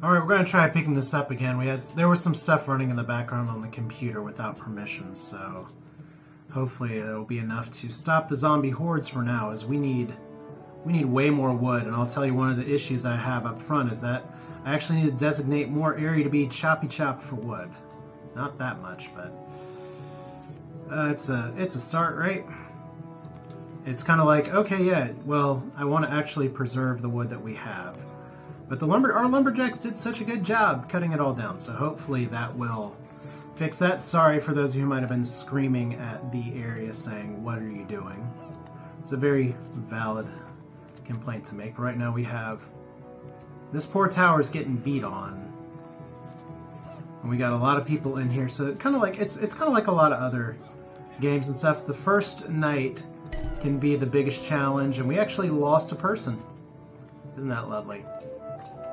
Alright, we're going to try picking this up again. There was some stuff running in the background on the computer without permission, so hopefully it'll be enough to stop the zombie hordes for now, as we need way more wood. And I'll tell you, one of the issues I have up front is that I actually need to designate more area to be choppy chop for wood. Not that much, but it's a start, right? It's kind of like, okay, yeah, well, I want to actually preserve the wood that we have. But our lumberjacks did such a good job cutting it all down, so hopefully that will fix that. Sorry for those of you who might have been screaming at the area saying, what are you doing? It's a very valid complaint to make. Right now we have this poor tower is getting beat on. And we got a lot of people in here, so it's kind of like a lot of other games and stuff. The first night can be the biggest challenge, and we actually lost a person. Isn't that lovely?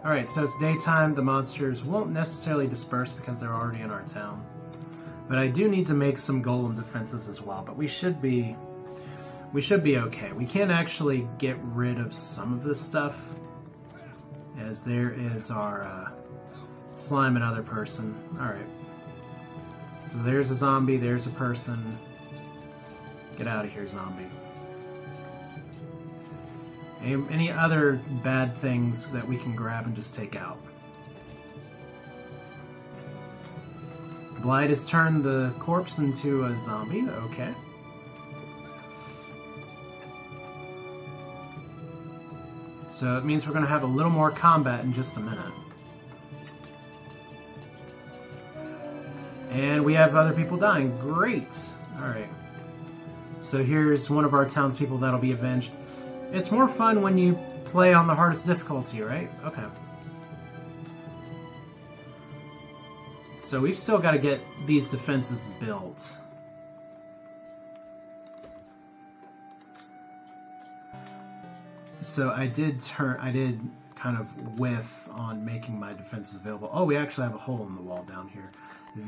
Alright, so it's daytime. The monsters won't necessarily disperse because they're already in our town. But I do need to make some golem defenses as well, but we should be okay. We can actually get rid of some of this stuff, as there is our slime and other person. Alright. So there's a zombie, there's a person. Get out of here, zombie. Any other bad things that we can grab and just take out? Blight has turned the corpse into a zombie. Okay. So it means we're going to have a little more combat in just a minute. And we have other people dying. Great! Alright. So here's one of our townspeople that'll be avenged. It's more fun when you play on the hardest difficulty, right? Okay. So we've still got to get these defenses built. So I did kind of whiff on making my defenses available. Oh, we actually have a hole in the wall down here.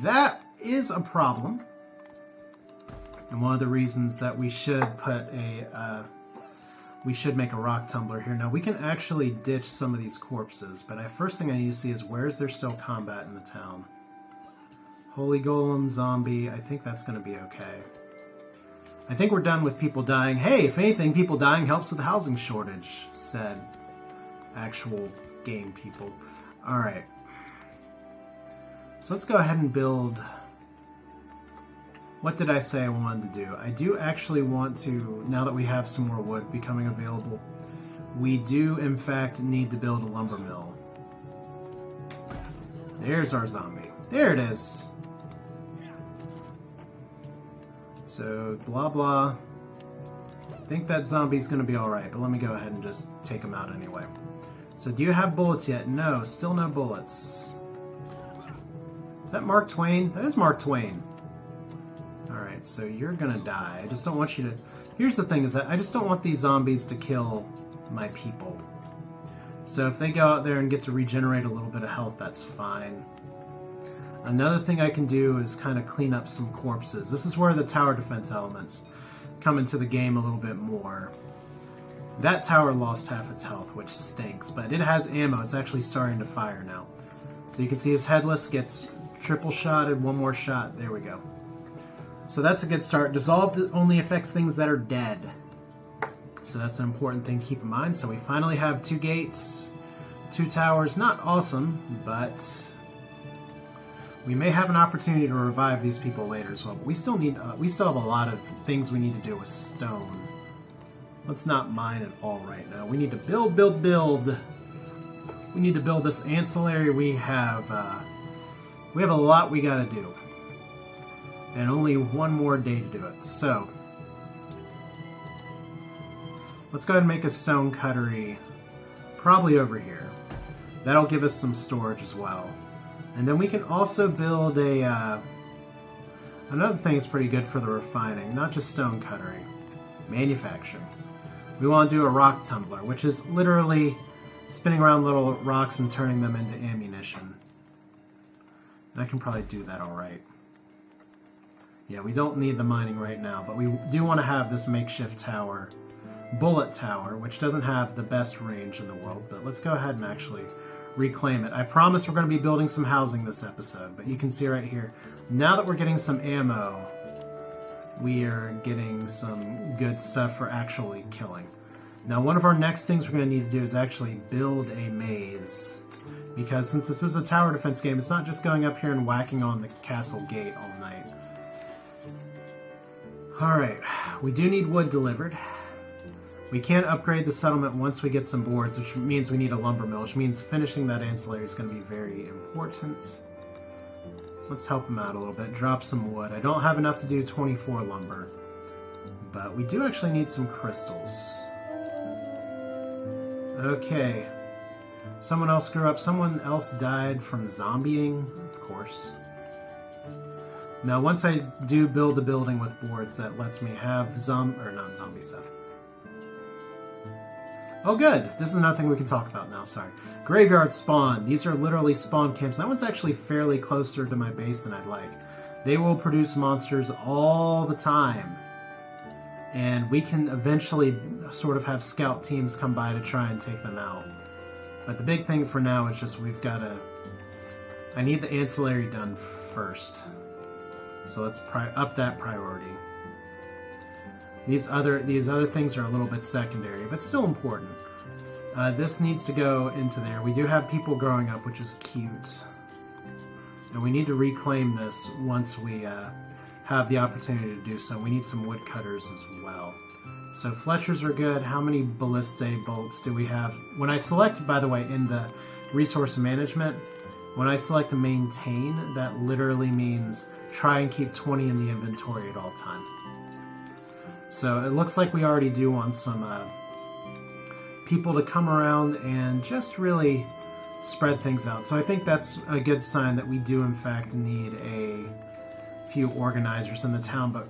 That is a problem. And one of the reasons that we should put we should make a rock tumbler here. Now, we can actually ditch some of these corpses, but first thing I need to see is where is there still combat in the town? Holy Golem, zombie, I think that's going to be okay. I think we're done with people dying. Hey, if anything, people dying helps with the housing shortage, said actual game people. Alright. So let's go ahead and build... What did I say I wanted to do? I do actually want to, now that we have some more wood becoming available, we do in fact need to build a lumber mill. There's our zombie. There it is. So, blah blah. I think that zombie's going to be alright, but let me go ahead and just take him out anyway. So, do you have bullets yet? No, still no bullets. Is that Mark Twain? That is Mark Twain. Alright, so you're gonna die. I just don't want you to... Here's the thing, is that I just don't want these zombies to kill my people. So if they go out there and get to regenerate a little bit of health, that's fine. Another thing I can do is kind of clean up some corpses. This is where the tower defense elements come into the game a little bit more. That tower lost half its health, which stinks, but it has ammo. It's actually starting to fire now. So you can see his headless gets triple shotted, one more shot. There we go. So that's a good start. Dissolved only affects things that are dead. So that's an important thing to keep in mind. So we finally have 2 gates, 2 towers. Not awesome, but we may have an opportunity to revive these people later as well. But we still need, we still have a lot of things we need to do with stone. Let's not mine at all right now. We need to build, build, build. We need to build this ancillary. We have a lot we got to do. And only one more day to do it. So, let's go ahead and make a stone cuttery, probably over here. That'll give us some storage as well. And then we can also build a, another thing that's pretty good for the refining, not just stone cuttery, manufacturing. We want to do a rock tumbler, which is literally spinning around little rocks and turning them into ammunition. And I can probably do that alright. Yeah, we don't need the mining right now, but we do want to have this makeshift tower, bullet tower, which doesn't have the best range in the world, but let's go ahead and actually reclaim it. I promise we're going to be building some housing this episode, but you can see right here, now that we're getting some ammo, we are getting some good stuff for actually killing. Now, one of our next things we're going to need to do is actually build a maze. Because since this is a tower defense game, it's not just going up here and whacking on the castle gate all night. Alright, we do need wood delivered. We can't upgrade the settlement once we get some boards, which means we need a lumber mill, which means finishing that ancillary is going to be very important. Let's help him out a little bit. Drop some wood. I don't have enough to do 24 lumber, but we do actually need some crystals. Okay. Someone else grew up. Someone else died from zombieing, of course. Now, once I do build a building with boards, that lets me have not zombie stuff. Oh, good. This is another thing we can talk about now. Sorry. Graveyard spawn. These are literally spawn camps. That one's actually fairly closer to my base than I'd like. They will produce monsters all the time. And we can eventually sort of have scout teams come by to try and take them out. But the big thing for now is just we've got to... I need the ancillary done first. So let's up that priority. These other things are a little bit secondary, but still important. This needs to go into there. We do have people growing up, which is cute. And we need to reclaim this once we have the opportunity to do so. We need some woodcutters as well. So Fletchers are good. How many ballistae bolts do we have? When I select, by the way, in the resource management, when I select to maintain, that literally means try and keep 20 in the inventory at all time. So it looks like we already do want some people to come around and just really spread things out. So I think that's a good sign that we do in fact need a few organizers in the town, but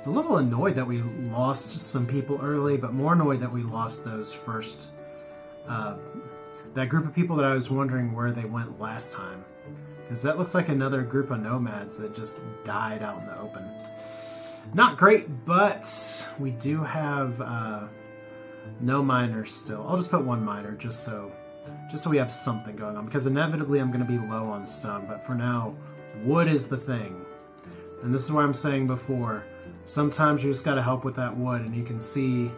I'm a little annoyed that we lost some people early, but more annoyed that we lost those first, that group of people that I was wondering where they went last time. Because that looks like another group of nomads that just died out in the open. Not great, but we do have no miners still. I'll just put one miner just so we have something going on, because inevitably I'm going to be low on stone, but for now, wood is the thing. And this is why I'm saying before, sometimes you just got to help with that wood, and you can see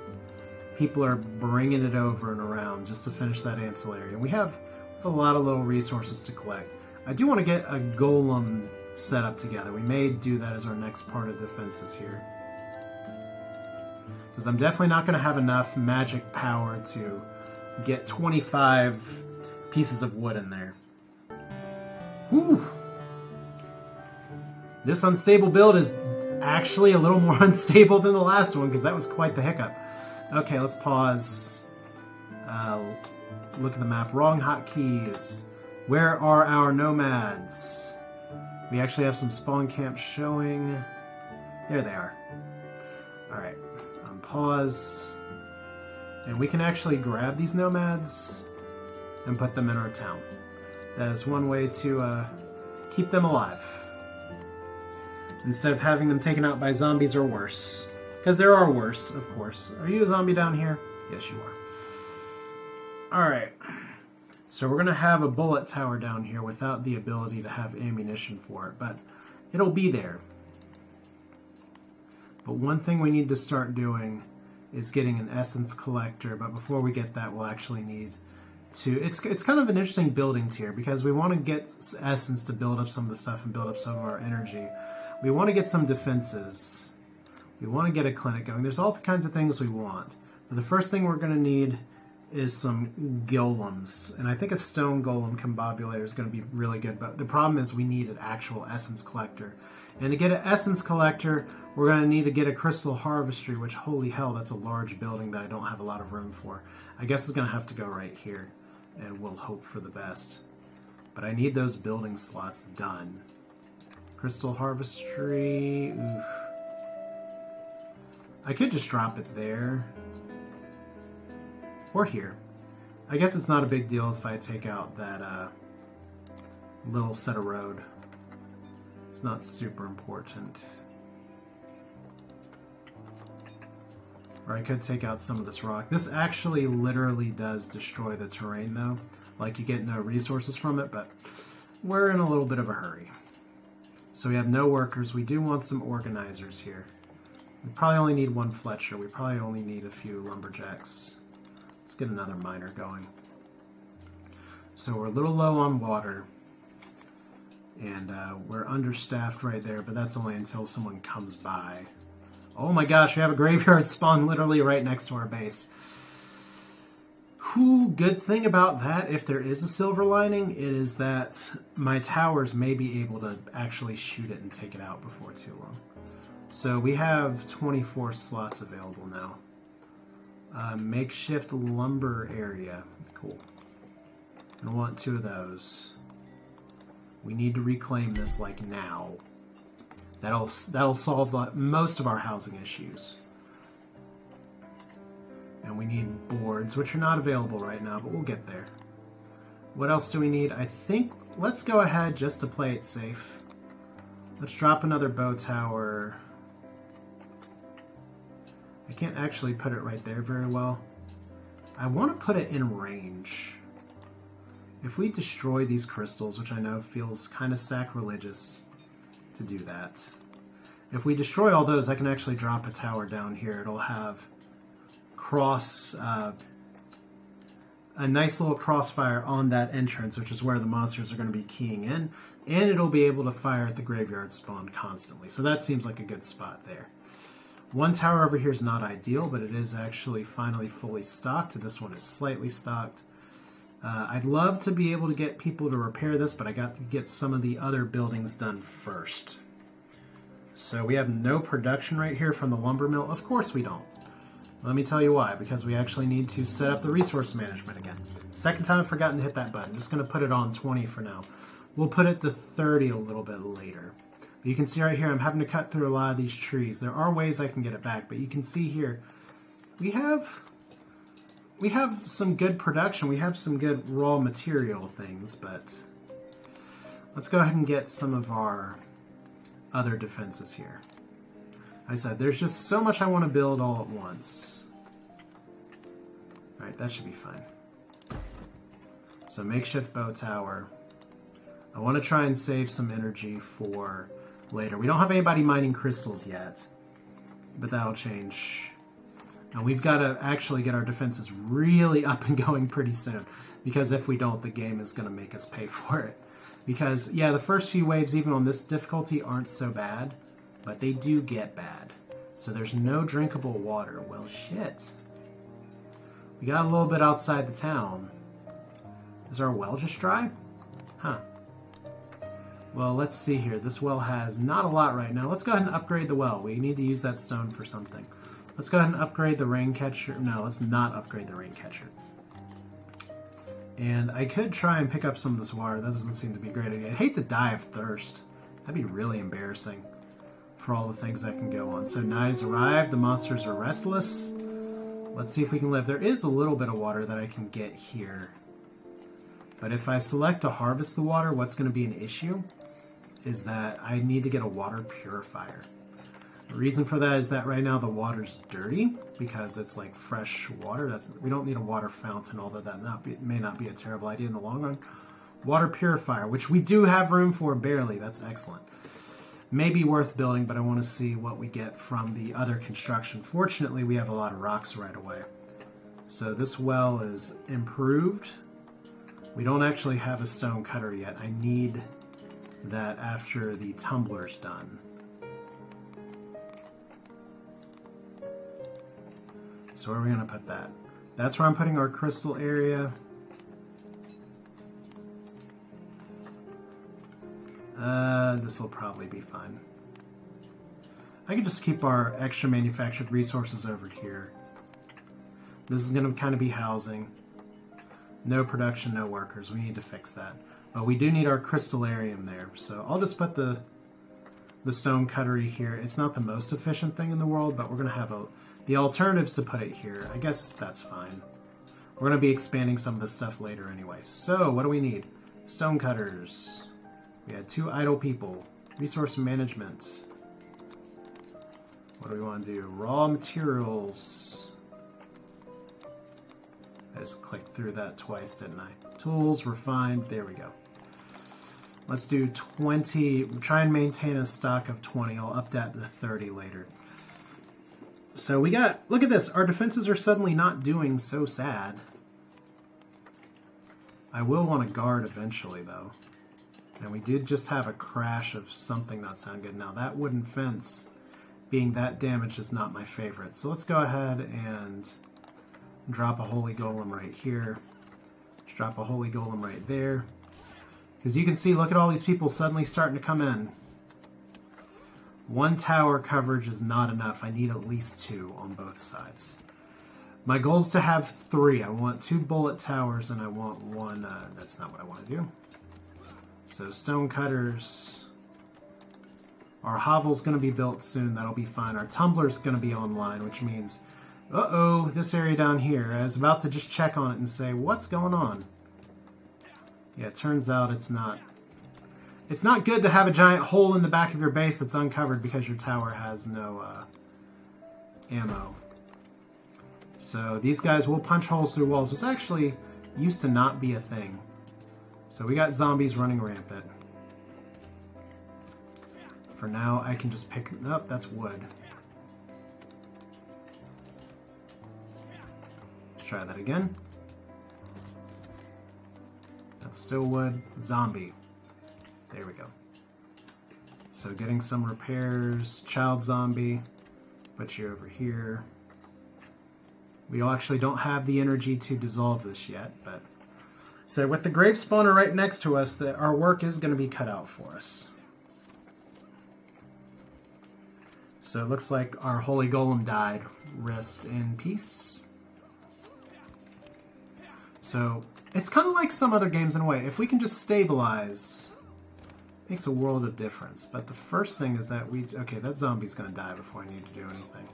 people are bringing it over and around just to finish that ancillary. And we have a lot of little resources to collect. I do want to get a golem set up together. We may do that as our next part of defenses here. Because I'm definitely not going to have enough magic power to get 25 pieces of wood in there. Whew! This unstable build is actually a little more unstable than the last one, because that was quite the hiccup. Okay, let's pause. Look at the map. Wrong hotkeys. Where are our nomads? We actually have some spawn camps showing. There they are. Alright, pause. And we can actually grab these nomads and put them in our town. That is one way to keep them alive, instead of having them taken out by zombies or worse. Because there are worse, of course. Are you a zombie down here? Yes, you are. Alright. So we're going to have a bullet tower down here without the ability to have ammunition for it, but it'll be there. But one thing we need to start doing is getting an essence collector, but before we get that, we'll actually need to... It's kind of an interesting building tier, because we want to get essence to build up some of the stuff and build up some of our energy. We want to get some defenses. We want to get a clinic going. There's all kinds of things we want. But the first thing we're going to need is some golems. And I think a stone golem combobulator is going to be really good. But the problem is we need an actual essence collector. And to get an essence collector, we're going to need to get a crystal harvestry, which, holy hell, that's a large building that I don't have a lot of room for. I guess it's going to have to go right here. And we'll hope for the best. But I need those building slots done. Crystal harvestry. Oof. I could just drop it there. Or here. I guess it's not a big deal if I take out that little set of road. It's not super important. Or I could take out some of this rock. This actually literally does destroy the terrain though. Like you get no resources from it, but we're in a little bit of a hurry. So we have no workers. We do want some organizers here. We probably only need one Fletcher. We probably only need a few lumberjacks. Let's get another miner going. So we're a little low on water. And we're understaffed right there, but that's only until someone comes by. Oh my gosh, we have a graveyard spawn literally right next to our base. Whew, good thing about that, if there is a silver lining, it is that my towers may be able to actually shoot it and take it out before too long. So we have 24 slots available now. Makeshift lumber area. Cool. I want 2 of those. We need to reclaim this like now. That'll solve most of our housing issues. And we need boards, which are not available right now, but we'll get there. What else do we need? I think let's go ahead just to play it safe. Let's drop another bow tower. I can't actually put it right there very well. I want to put it in range. If we destroy these crystals, which I know feels kind of sacrilegious to do that. If we destroy all those, I can actually drop a tower down here. It'll have a nice little crossfire on that entrance, which is where the monsters are going to be keying in, and it'll be able to fire at the graveyard spawn constantly. So that seems like a good spot there. One tower over here is not ideal, but it is actually finally fully stocked. This one is slightly stocked. I'd love to be able to get people to repair this, but I got to get some of the other buildings done first. So we have no production right here from the lumber mill. Of course we don't. Let me tell you why. Because we actually need to set up the resource management again. Second time I've forgotten to hit that button. I'm just going to put it on 20 for now. We'll put it to 30 a little bit later. But you can see right here I'm having to cut through a lot of these trees. There are ways I can get it back, but you can see here we have some good production. We have some good raw material things, but let's go ahead and get some of our other defenses here. I said there's just so much I want to build all at once. Alright, that should be fine. So makeshift bow tower. I want to try and save some energy for later. We don't have anybody mining crystals yet, but that'll change. And we've got to actually get our defenses really up and going pretty soon, because if we don't, the game is going to make us pay for it. Because, yeah, the first few waves, even on this difficulty, aren't so bad, but they do get bad. So there's no drinkable water. Well, shit. We got a little bit outside the town. Is our well just dry? Huh. Well, let's see here. This well has not a lot right now. Let's go ahead and upgrade the well. We need to use that stone for something. Let's go ahead and upgrade the rain catcher. No, let's not upgrade the rain catcher. And I could try and pick up some of this water. That doesn't seem to be a great idea. I'd hate to die of thirst. That'd be really embarrassing for all the things that can go on. So night has arrived. The monsters are restless. Let's see if we can live. There is a little bit of water that I can get here. But if I select to harvest the water, what's going to be an issue is that I need to get a water purifier. The reason for that is that right now the water's dirty because it's like fresh water. We don't need a water fountain, although that may not be a terrible idea in the long run. Water purifier, which we do have room for barely. That's excellent. May be worth building, but I want to see what we get from the other construction. Fortunately, we have a lot of rocks right away. So this well is improved. We don't actually have a stone cutter yet. I need that after the tumbler's done. So where are we going to put that? That's where I'm putting our crystal area. This will probably be fine. I can just keep our extra manufactured resources over here. This is going to kind of be housing. No production, no workers. We need to fix that. But we do need our crystallarium there. So I'll just put the stone cuttery here. It's not the most efficient thing in the world, but we're going to have the alternatives to put it here. I guess that's fine. We're going to be expanding some of this stuff later anyway. So what do we need? Stone cutters. We had 2 idle people. Resource management. What do we want to do? Raw materials. I just clicked through that twice, didn't I? Tools, refined, there we go. Let's do 20, try and maintain a stock of 20. I'll up that to 30 later. So we got, look at this, our defenses are suddenly not doing so sad. I will want to guard eventually though. And we did just have a crash of something not sound good. Now that wooden fence being that damaged is not my favorite. So let's go ahead and drop a holy golem right here. Let's drop a holy golem right there. Because you can see, look at all these people suddenly starting to come in. One tower coverage is not enough. I need at least 2 on both sides. My goal is to have 3. I want 2 bullet towers and I want 1. That's not what I want to do. So stone cutters. Our hovel's going to be built soon. That'll be fine. Our tumbler's going to be online, which means, uh-oh, this area down here. I was about to just check on it and say, what's going on? Yeah, it turns out it's not. It's not good to have a giant hole in the back of your base that's uncovered because your tower has no ammo. So these guys will punch holes through walls. This actually used to not be a thing. So we got zombies running rampant. For now, I can just pick... Oh, that's wood. Let's try that again. That's still wood. Zombie. There we go. So getting some repairs. Child zombie. Put you over here. We actually don't have the energy to dissolve this yet, but... So with the grave spawner right next to us, our work is going to be cut out for us. So it looks like our holy golem died. Rest in peace. So it's kind of like some other games in a way. If we can just stabilize, it makes a world of difference. But the first thing is that okay, that zombie's going to die before I need to do anything.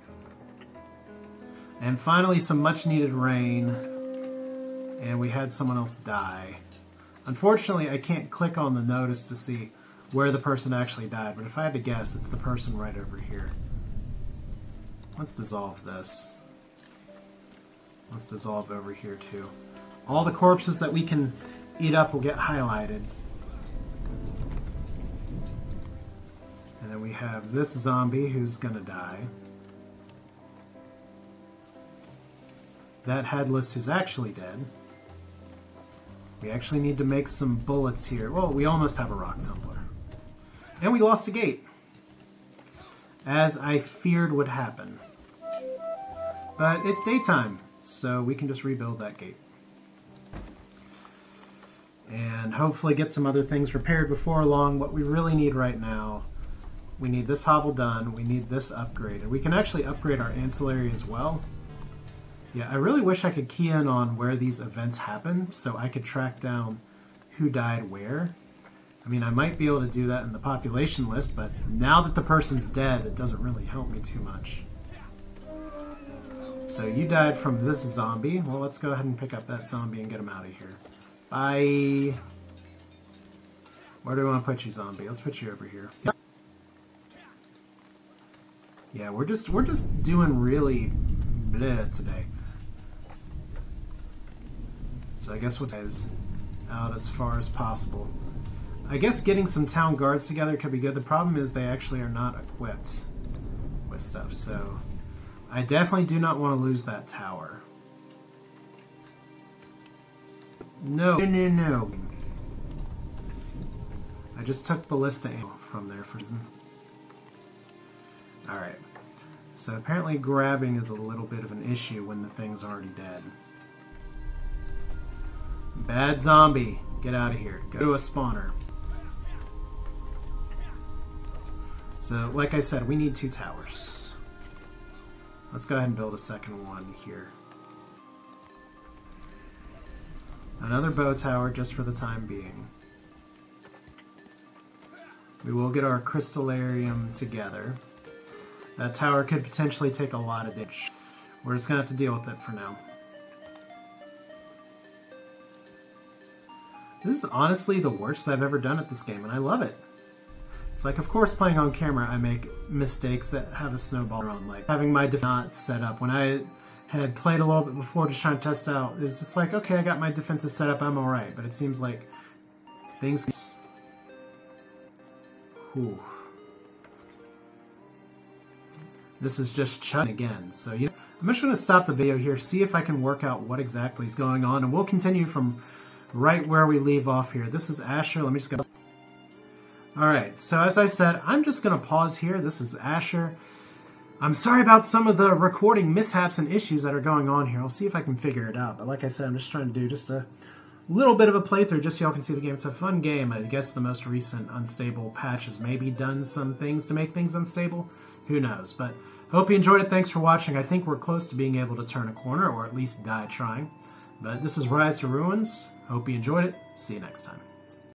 And finally, some much needed rain. And we had someone else die. Unfortunately, I can't click on the notice to see where the person actually died. But if I had to guess, it's the person right over here. Let's dissolve this. Let's dissolve over here too. All the corpses that we can eat up will get highlighted. And then we have this zombie who's gonna die. That headless who's actually dead. We actually need to make some bullets here. Well, we almost have a rock tumbler. And we lost a gate. As I feared would happen. But it's daytime, so we can just rebuild that gate. And hopefully get some other things repaired before long. What we really need right now, we need this hovel done, we need this upgraded. We can actually upgrade our ancillary as well. Yeah, I really wish I could key in on where these events happen so I could track down who died where. I mean, I might be able to do that in the population list, but now that the person's dead, it doesn't really help me too much. So you died from this zombie. Well, let's go ahead and pick up that zombie and get him out of here. Bye. Where do we want to put you, zombie? Let's put you over here. Yeah, we're just doing really bleh today. So I guess we'll guys out as far as possible. I guess getting some town guards together could be good. The problem is they actually are not equipped with stuff, so I definitely do not want to lose that tower. No, no, no. I just took ballista ammo from there for some. Alright. So apparently grabbing is a little bit of an issue when the thing's already dead. Bad zombie. Get out of here. Go to a spawner. So, like I said, we need 2 towers. Let's go ahead and build a second one here. Another bow tower just for the time being. We will get our crystallarium together. That tower could potentially take a lot of damage. We're just going to have to deal with it for now. This is honestly the worst I've ever done at this game, and I love it. It's like, of course, playing on camera, I make mistakes that have a snowball on, like having my defense not set up. When I had played a little bit before just trying to test out, it's just like, okay, I got my defenses set up, I'm alright. But it seems like things... Whew. This is just chugging again. So, you know, I'm just going to stop the video here, see if I can work out what exactly is going on, and we'll continue from right where we leave off here. This is Asher. Let me just go... Alright, so as I said, I'm just going to pause here. This is Asher. I'm sorry about some of the recording mishaps and issues that are going on here. I'll see if I can figure it out. But like I said, I'm just trying to do just a little bit of a playthrough just so y'all can see the game. It's a fun game. I guess the most recent unstable patch has maybe done some things to make things unstable. Who knows? But hope you enjoyed it. Thanks for watching. I think we're close to being able to turn a corner, or at least die trying. But this is Rise to Ruins. Hope you enjoyed it. See you next time.